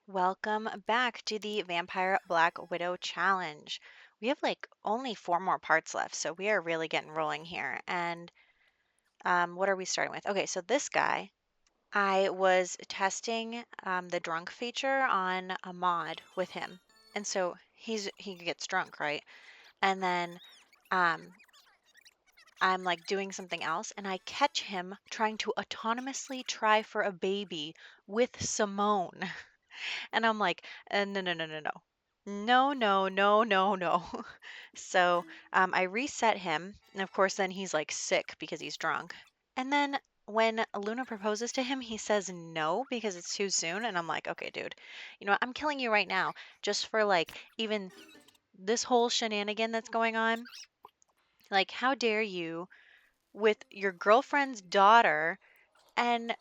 Welcome back to the Vampire Black Widow Challenge. We have like only 4 more parts left, so we are really getting rolling here. And what are we starting with? Okay, so this guy, I was testing the drunk feature on a mod with him, and so he gets drunk, right? And then um, I'm like doing something else, and I catch him trying to autonomously try for a baby with Simone. And I'm like, no, no, no, no, no. No, no, no, no, no. So I reset him. And of course, then he's like sick because he's drunk. And then when Luna proposes to him, he says no because it's too soon. And I'm like, okay, dude, you know what? I'm killing you right now just for like even this whole shenanigan that's going on. Like, how dare you with your girlfriend's daughter? And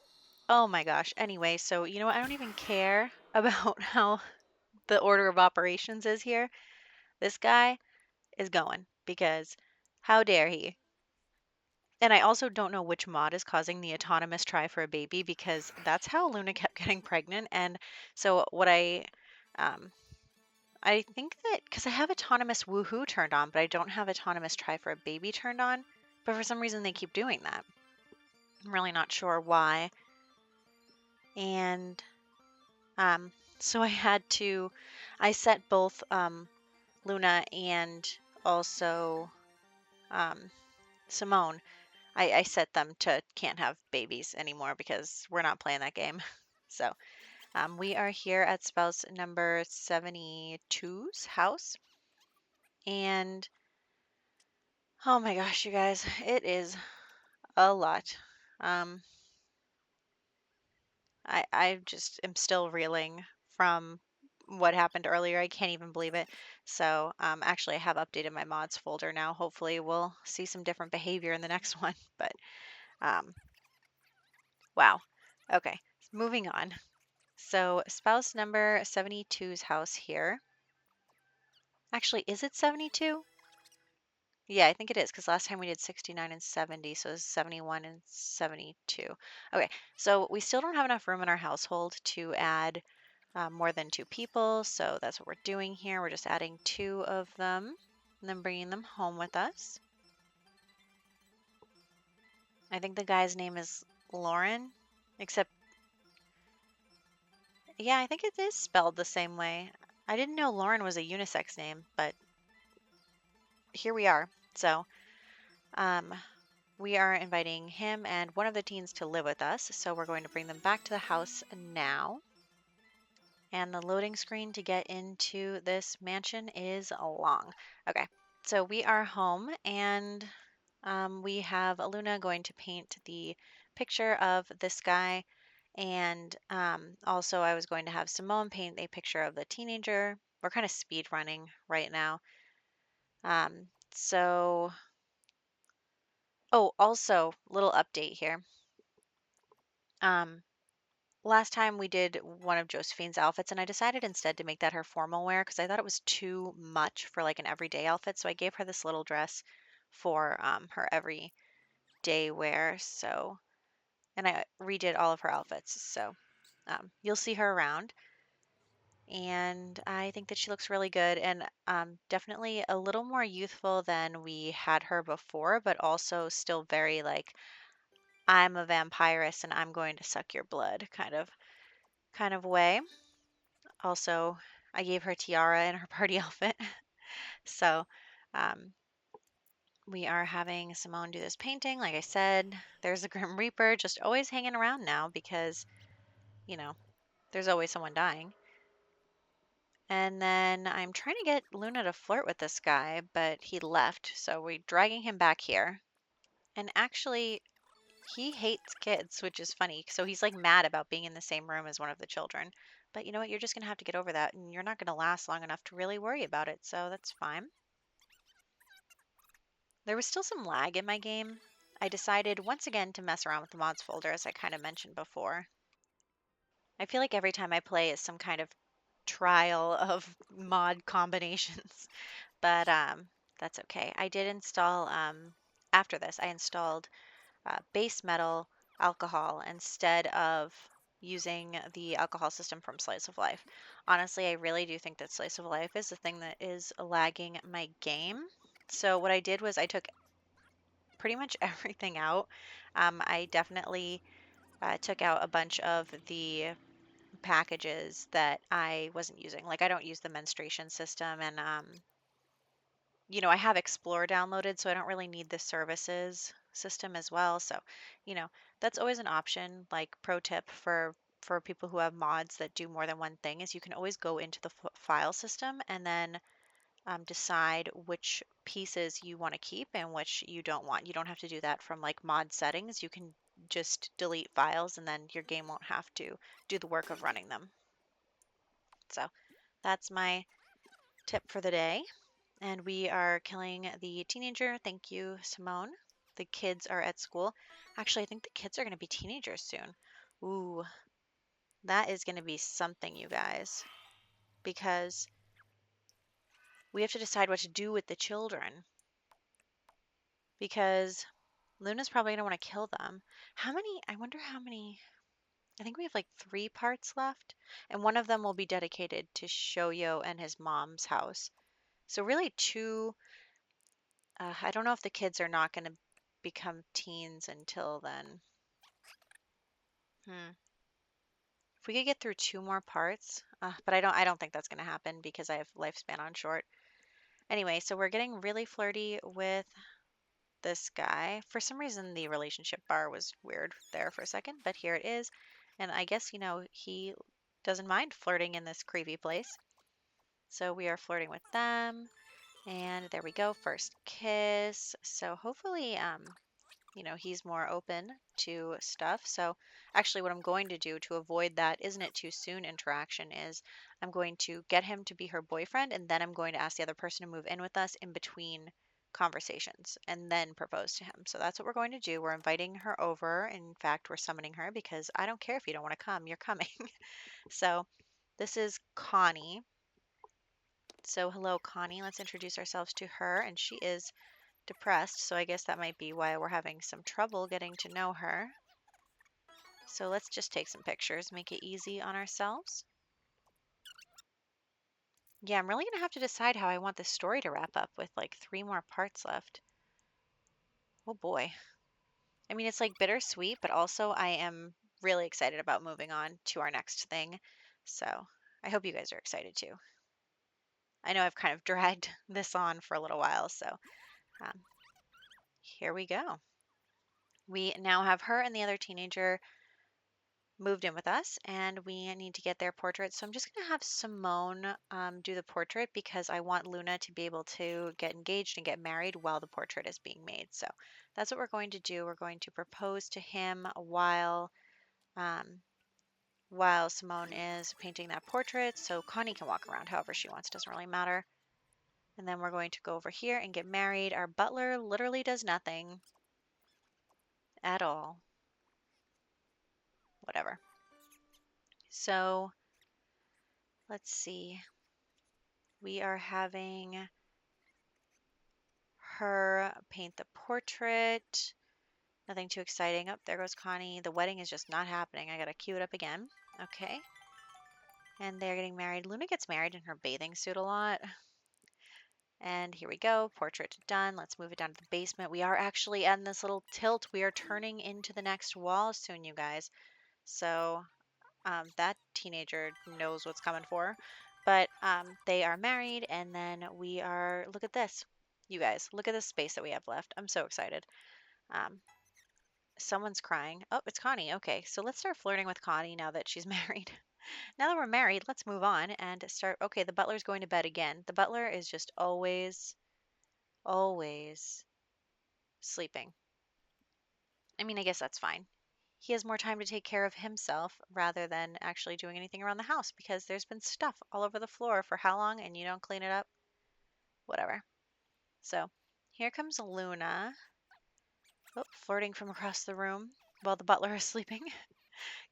oh my gosh. Anyway, so you know what? I don't even care about how the order of operations is here. This guy is going because how dare he? And I also don't know which mod is causing the autonomous try for a baby because that's how Luna kept getting pregnant. And so um, I think that because I have autonomous woohoo turned on, but I don't have autonomous try for a baby turned on. But for some reason they keep doing that. I'm really not sure why. And um, so I set both Luna and also um, Simone. I set them to can't have babies anymore because we're not playing that game. So we are here at spouse number 72's house. And oh my gosh, you guys, it is a lot. Um, I just am still reeling from what happened earlier. I can't even believe it. So actually, I have updated my mods folder now. Hopefully, we'll see some different behavior in the next one. But um, wow. Okay, moving on. So spouse number 72's house here. Actually, is it 72? Yeah, I think it is because last time we did 69 and 70, so it's 71 and 72. Okay, so we still don't have enough room in our household to add more than 2 people, so that's what we're doing here. We're just adding 2 of them and then bringing them home with us. I think the guy's name is Lauren, except, yeah, I think it is spelled the same way. I didn't know Lauren was a unisex name, but here we are. So Um, we are inviting him and one of the teens to live with us, so we're going to bring them back to the house now. And the loading screen to get into this mansion is long. Okay, so we are home and we have Aluna going to paint the picture of this guy. And also, I was going to have Simone paint a picture of the teenager. We're kind of speed running right now. So oh, also, little update here. Um, Last time we did one of Josephine's outfits, and I decided instead to make that her formal wear because I thought it was too much for like an everyday outfit. So I gave her this little dress for her everyday wear. So, and I redid all of her outfits. So you'll see her around. And I think that she looks really good and definitely a little more youthful than we had her before, but also still very like I'm a vampirist and I'm going to suck your blood kind of way. Also, I gave her tiara in her party outfit. So, um, we are having Simone do this painting. Like I said, there's a Grim Reaper just always hanging around now because, you know, there's always someone dying. And then I'm trying to get Luna to flirt with this guy, but he left. So we're dragging him back here. And actually, he hates kids, which is funny. So he's like mad about being in the same room as one of the children. But you know what? You're just going to have to get over that, and you're not going to last long enough to really worry about it. So that's fine. There was still some lag in my game. I decided once again to mess around with the mods folder, as I kind of mentioned before. I feel like every time I play is some kind of trial of mod combinations, but that's okay. I did install, after this, I installed base metal alcohol instead of using the alcohol system from Slice of Life. Honestly, I really do think that Slice of Life is the thing that is lagging my game. So what I did was I took pretty much everything out. I definitely took out a bunch of the packages that I wasn't using. Like I don't use the menstruation system, and I have Explore downloaded, so I don't really need the services system as well. So, you know, that's always an option. Like pro tip for people who have mods that do more than one thing is you can always go into the file system and then decide which pieces you want to keep and which you don't want. You don't have to do that from like mod settings. You can just delete files and then your game won't have to do the work of running them. So that's my tip for the day. And we are killing the teenager. Thank you, Simone. The kids are at school. Actually, I think the kids are going to be teenagers soon. Ooh, that is going to be something, you guys, because we have to decide what to do with the children. Because Luna's probably going to want to kill them. How many? I wonder how many. I think we have like 3 parts left, and one of them will be dedicated to Shoyo and his mom's house. So, really, two. I don't know if the kids are not going to become teens until then. Hmm. If we could get through 2 more parts, but I don't think that's going to happen because I have lifespan on short. Anyway, so we're getting really flirty with this guy. For some reason, the relationship bar was weird there for a second, but here it is. And I guess, he doesn't mind flirting in this creepy place. So we are flirting with them. And there we go, first kiss. So hopefully, he's more open to stuff. So actually what I'm going to do to avoid that isn't it too soon interaction is I'm going to get him to be her boyfriend and then I'm going to ask the other person to move in with us in between conversations and then propose to him. So that's what we're going to do. We're inviting her over. In fact, we're summoning her because I don't care if you don't want to come, you're coming. So this is Connie. So hello, Connie. Let's introduce ourselves to her. And she is depressed, so I guess that might be why we're having some trouble getting to know her. So let's just take some pictures, make it easy on ourselves. Yeah, I'm really going to have to decide how I want this story to wrap up with like 3 more parts left. Oh boy. I mean, it's like bittersweet, but also I am really excited about moving on to our next thing. So I hope you guys are excited too. I know I've kind of dragged this on for a little while, so um, here we go. We now have her and the other teenager moved in with us and we need to get their portrait. So I'm just going to have Simone do the portrait because I want Luna to be able to get engaged and get married while the portrait is being made. So that's what we're going to do. We're going to propose to him um, while Simone is painting that portrait. So Connie can walk around however she wants, doesn't really matter. And then we're going to go over here and get married. Our butler literally does nothing at all. Whatever. So let's see. We are having her paint the portrait. Nothing too exciting. Oh, there goes Connie. The wedding is just not happening. I gotta cue it up again. Okay. And they're getting married. Luna gets married in her bathing suit a lot. And here we go. Portrait done. Let's move it down to the basement. We are actually on this little tilt. We are turning into the next wall soon, you guys. So that teenager knows what's coming for her. But they are married, and then we are. Look at this, you guys. Look at the space that we have left. I'm so excited. Um, Someone's crying. Oh, it's Connie. Okay, so let's start flirting with Connie now that she's married. Now that we're married, let's move on and start. Okay, the butler's going to bed again. The butler is just always, always sleeping. I mean, I guess that's fine. He has more time to take care of himself rather than actually doing anything around the house because there's been stuff all over the floor for how long and you don't clean it up? Whatever. So here comes Luna. Oh, flirting from across the room while the butler is sleeping.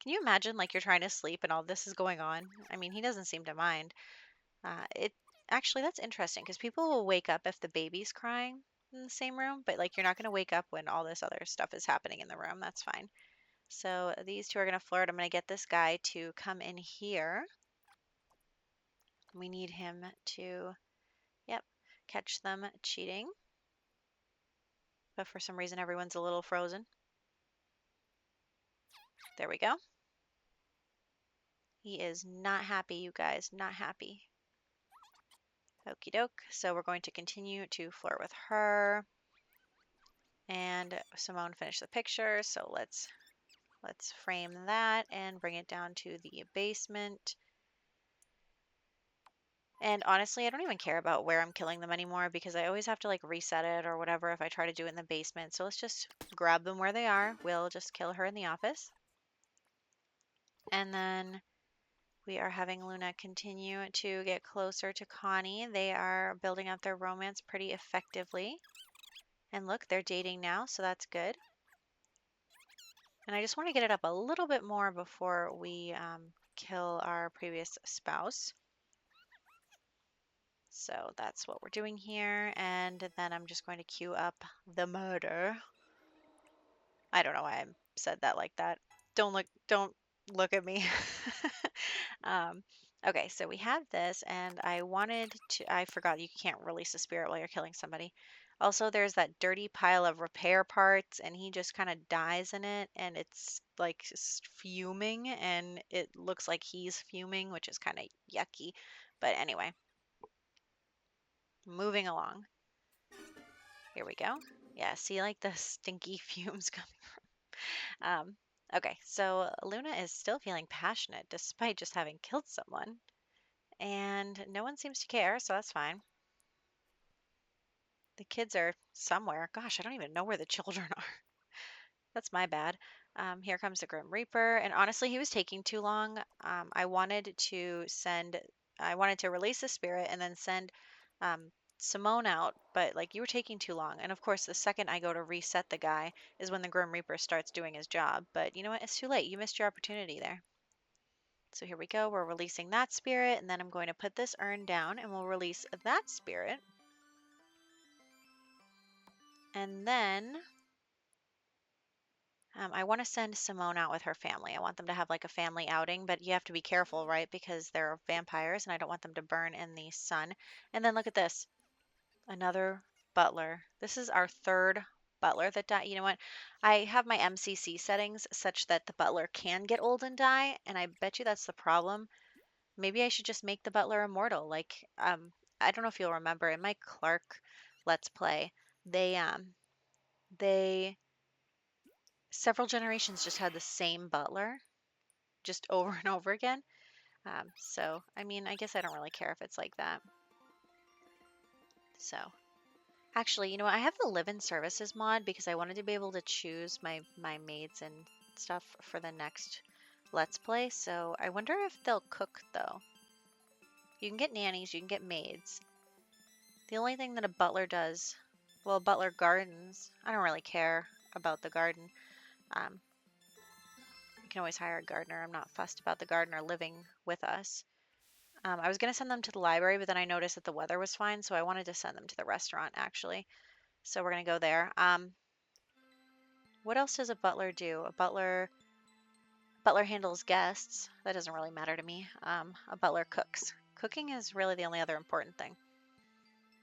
Can you imagine like you're trying to sleep and all this is going on? I mean, he doesn't seem to mind. It actually that's interesting because people will wake up if the baby's crying in the same room, but like you're not going to wake up when all this other stuff is happening in the room. That's fine. So these two are going to flirt. I'm going to get this guy to come in here. We need him to, yep, catch them cheating. But for some reason, everyone's a little frozen. There we go. He is not happy, you guys, not happy. Okie doke. So we're going to continue to flirt with her. And Simone finished the picture. So let's frame that and bring it down to the basement. And honestly, I don't even care about where I'm killing them anymore because I always have to like reset it or whatever if I try to do it in the basement. So let's just grab them where they are. We'll just kill her in the office. And then we are having Luna continue to get closer to Connie. They are building up their romance pretty effectively. And look, they're dating now, so that's good. And I just want to get it up a little bit more before we kill our previous spouse. So that's what we're doing here. And then I'm just going to queue up the murder. I don't know why I said that like that. Don't look at me. um, okay, so we have this, and I forgot you can't release a spirit while you're killing somebody. Also, there's that dirty pile of repair parts, and he just kind of dies in it, and it's like fuming, and it looks like he's fuming, which is kind of yucky. But anyway, moving along. Here we go. Yeah, see like the stinky fumes coming. Okay, so Luna is still feeling passionate despite just having killed someone, and no one seems to care, so that's fine. The kids are somewhere. Gosh, I don't even know where the children are. That's my bad. Here comes the Grim Reaper, and honestly, he was taking too long. I wanted to release the spirit and then send um, Simone out, but like you were taking too long. And of course, the second I go to reset the guy is when the Grim Reaper starts doing his job. But you know what? It's too late. You missed your opportunity there. So here we go. We're releasing that spirit, and then I'm going to put this urn down, and we'll release that spirit. And then I want to send Simone out with her family. I want them to have like a family outing, but you have to be careful, right? Because they're vampires and I don't want them to burn in the sun. And then look at this. Another butler. This is our third butler that died. You know what? I have my MCC settings such that the butler can get old and die, and I bet you that's the problem. Maybe I should just make the butler immortal. I don't know if you'll remember in my Clark Let's Play, they they several generations just had the same butler just over and over again. So, I mean, I guess I don't really care if it's like that. So, actually, you know what? I have the live-in services mod because I wanted to be able to choose my maids and stuff for the next Let's Play. So, I wonder if they'll cook, though. You can get nannies, you can get maids. The only thing that a butler does, well, a butler gardens. I don't really care about the garden. Um, you can always hire a gardener. I'm not fussed about the gardener living with us. I was going to send them to the library, but then I noticed that the weather was fine, so I wanted to send them to the restaurant, actually. So we're going to go there. What else does a butler do? A butler handles guests. That doesn't really matter to me. A butler cooks. Cooking is really the only other important thing.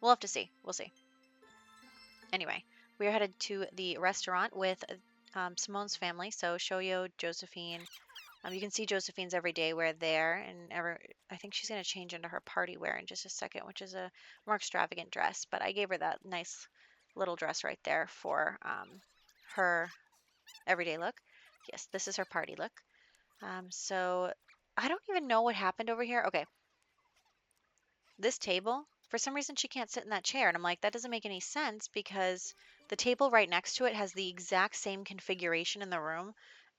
We'll have to see. We'll see. Anyway, we are headed to the restaurant with Simone's family. So Shoyo, Josephine. You can see Josephine's everyday wear there, and I think she's going to change into her party wear in just a second, which is a more extravagant dress. But I gave her that nice little dress right there for her everyday look. Yes, this is her party look. So I don't even know what happened over here. Okay, this table, for some reason she can't sit in that chair. And I'm like, that doesn't make any sense because the table right next to it has the exact same configuration in the room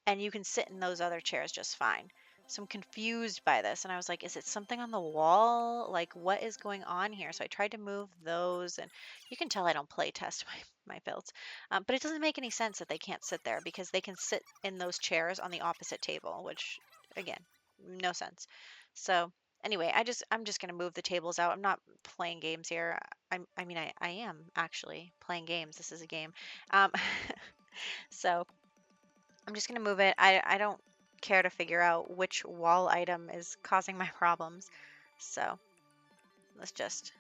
and you can sit in those other chairs just fine. So I'm confused by this and I was like, is it something on the wall? Like what is going on here? So I tried to move those and you can tell I don't play test my builds. But it doesn't make any sense that they can't sit there because they can sit in those chairs on the opposite table, which again, no sense. So anyway, I'm just gonna move the tables out. I'm not playing games here. I am actually playing games. This is a game. Um, so I'm just gonna move it. I don't care to figure out which wall item is causing my problems. So let's just,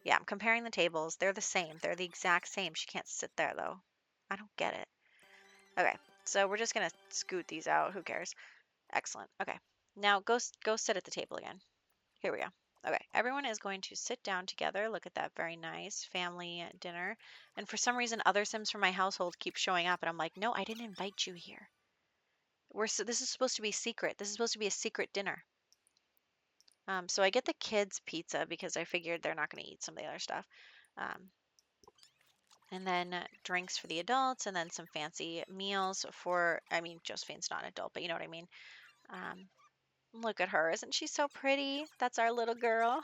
yeah, I'm comparing the tables. They're the same. They're the exact same. She can't sit there though. I don't get it. Okay, so we're just gonna scoot these out. Who cares? Excellent. Okay, now go sit at the table again. Here we go. Okay, everyone is going to sit down together. Look at that very nice family dinner. And for some reason, other Sims from my household keep showing up, and I'm like, no, I didn't invite you here. This is supposed to be secret. This is supposed to be a secret dinner. So I get the kids pizza because I figured they're not going to eat some of the other stuff. Um, and then drinks for the adults, and then some fancy meals for, I mean, Josephine's not an adult, but you know what I mean. Um, Look at her. Isn't she so pretty? That's our little girl.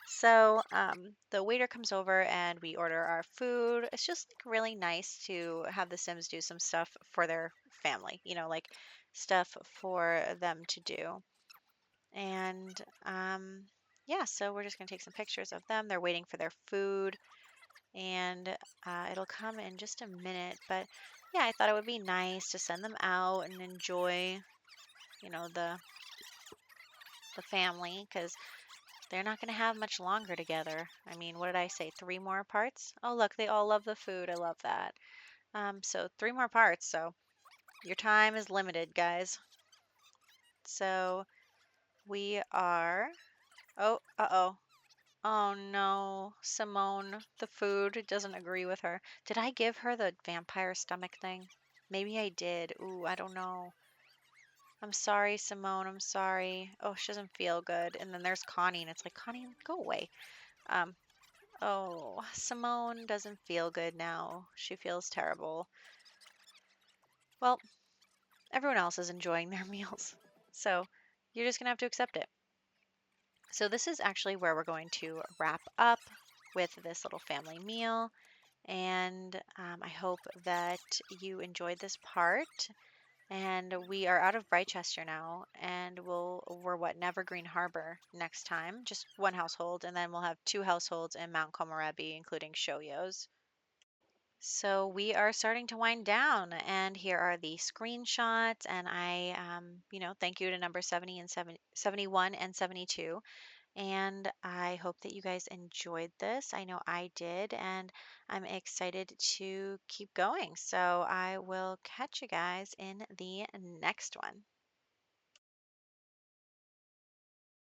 So the waiter comes over and we order our food. It's just like really nice to have the Sims do some stuff for their family, like stuff for them to do. And yeah, so we're just going to take some pictures of them. They're waiting for their food and it'll come in just a minute. But yeah, I thought it would be nice to send them out and enjoy, the family because they're not going to have much longer together. I mean, what did I say? 3 more parts? Oh, look, they all love the food. I love that. So 3 more parts. So your time is limited, guys. So we are. Oh, uh-oh. Oh no, Simone, the food doesn't agree with her. Did I give her the vampire stomach thing? Maybe I did. Ooh, I don't know. I'm sorry, Simone. I'm sorry. Oh, she doesn't feel good. And then there's Connie, and it's like, Connie, go away. Um, Oh, Simone doesn't feel good now. She feels terrible. Well, everyone else is enjoying their meals, so you're just gonna have to accept it. So this is actually where we're going to wrap up with this little family meal, and I hope that you enjoyed this part. And we are out of Brightchester now, and we're what, in Evergreen Harbor next time, just one household, and then we'll have 2 households in Mount Komorebi, including Shoyos. So we are starting to wind down, and here are the screenshots. And thank you to number 70 and 71 and 72. And I hope that you guys enjoyed this. I know I did, and I'm excited to keep going. So I will catch you guys in the next one.